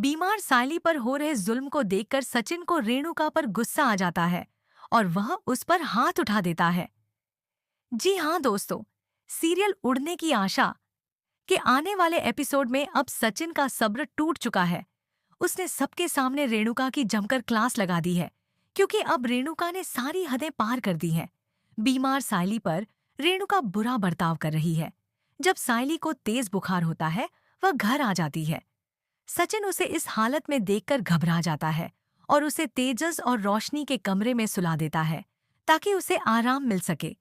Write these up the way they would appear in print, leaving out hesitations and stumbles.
बीमार सायली पर हो रहे जुल्म को देखकर सचिन को रेणुका पर गुस्सा आ जाता है और वह उस पर हाथ उठा देता है। जी हाँ दोस्तों, सीरियल उड़ने की आशा के आने वाले एपिसोड में अब सचिन का सब्र टूट चुका है। उसने सबके सामने रेणुका की जमकर क्लास लगा दी है, क्योंकि अब रेणुका ने सारी हदें पार कर दी हैं। बीमार सायली पर रेणुका बुरा बर्ताव कर रही है। जब सायली को तेज बुखार होता है, वह घर आ जाती है। सचिन उसे इस हालत में देखकर घबरा जाता है और उसे तेजस और रोशनी के कमरे में सुला देता है ताकि उसे आराम मिल सके।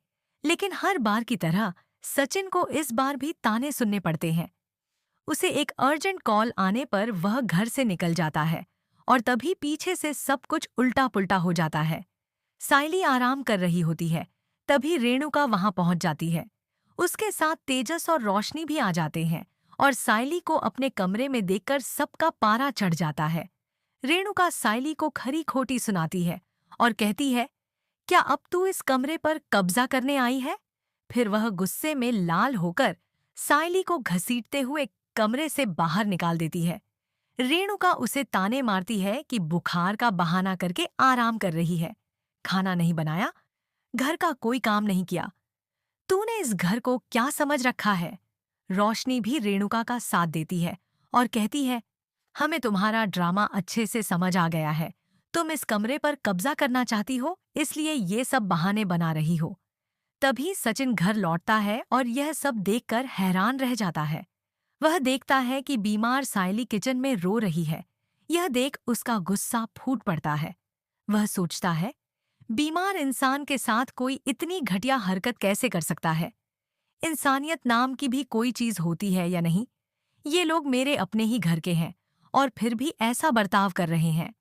लेकिन हर बार की तरह सचिन को इस बार भी ताने सुनने पड़ते हैं। उसे एक अर्जेंट कॉल आने पर वह घर से निकल जाता है और तभी पीछे से सब कुछ उल्टा पुल्टा हो जाता है। सायली आराम कर रही होती है, तभी रेणुका वहां पहुंच जाती है। उसके साथ तेजस और रोशनी भी आ जाते हैं और सायली को अपने कमरे में देखकर सबका पारा चढ़ जाता है। रेणुका सायली को खरी खोटी सुनाती है और कहती है, क्या अब तू इस कमरे पर कब्जा करने आई है? फिर वह गुस्से में लाल होकर सायली को घसीटते हुए कमरे से बाहर निकाल देती है। रेणुका उसे ताने मारती है कि बुखार का बहाना करके आराम कर रही है, खाना नहीं बनाया, घर का कोई काम नहीं किया, तूने इस घर को क्या समझ रखा है? रोशनी भी रेणुका का साथ देती है और कहती है, हमें तुम्हारा ड्रामा अच्छे से समझ आ गया है। तुम इस कमरे पर कब्जा करना चाहती हो, इसलिए ये सब बहाने बना रही हो। तभी सचिन घर लौटता है और यह सब देखकर हैरान रह जाता है। वह देखता है कि बीमार सायली किचन में रो रही है। यह देख उसका गुस्सा फूट पड़ता है। वह सोचता है, बीमार इंसान के साथ कोई इतनी घटिया हरकत कैसे कर सकता है? इंसानियत नाम की भी कोई चीज होती है या नहीं? ये लोग मेरे अपने ही घर के हैं और फिर भी ऐसा बर्ताव कर रहे हैं।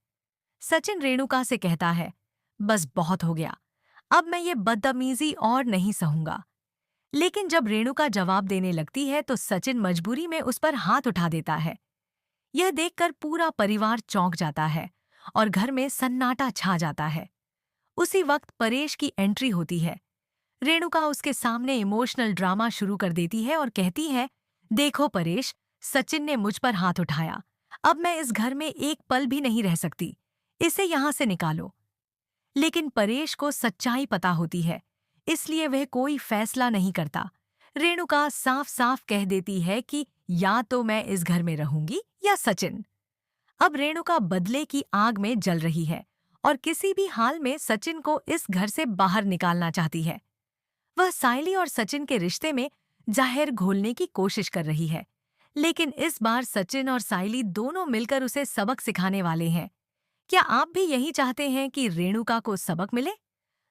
सचिन रेणुका से कहता है, बस बहुत हो गया, अब मैं ये बदतमीजी और नहीं सहूंगा। लेकिन जब रेणुका जवाब देने लगती है तो सचिन मजबूरी में उस पर हाथ उठा देता है। यह देखकर पूरा परिवार चौंक जाता है और घर में सन्नाटा छा जाता है। उसी वक्त परेश की एंट्री होती है। रेणुका उसके सामने इमोशनल ड्रामा शुरू कर देती है और कहती है, देखो परेश, सचिन ने मुझ पर हाथ उठाया। अब मैं इस घर में एक पल भी नहीं रह सकती। इसे यहाँ से निकालो। लेकिन परेश को सच्चाई पता होती है, इसलिए वह कोई फैसला नहीं करता। रेणुका साफ साफ कह देती है कि या तो मैं इस घर में रहूंगी या सचिन। अब रेणुका बदले की आग में जल रही है और किसी भी हाल में सचिन को इस घर से बाहर निकालना चाहती है। वह सायली और सचिन के रिश्ते में जहर घोलने की कोशिश कर रही है, लेकिन इस बार सचिन और सायली दोनों मिलकर उसे सबक सिखाने वाले हैं। क्या आप भी यही चाहते हैं कि रेणुका को सबक मिले?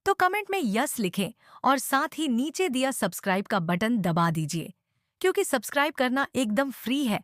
तो कमेंट में यस लिखें और साथ ही नीचे दिया सब्सक्राइब का बटन दबा दीजिए, क्योंकि सब्सक्राइब करना एकदम फ्री है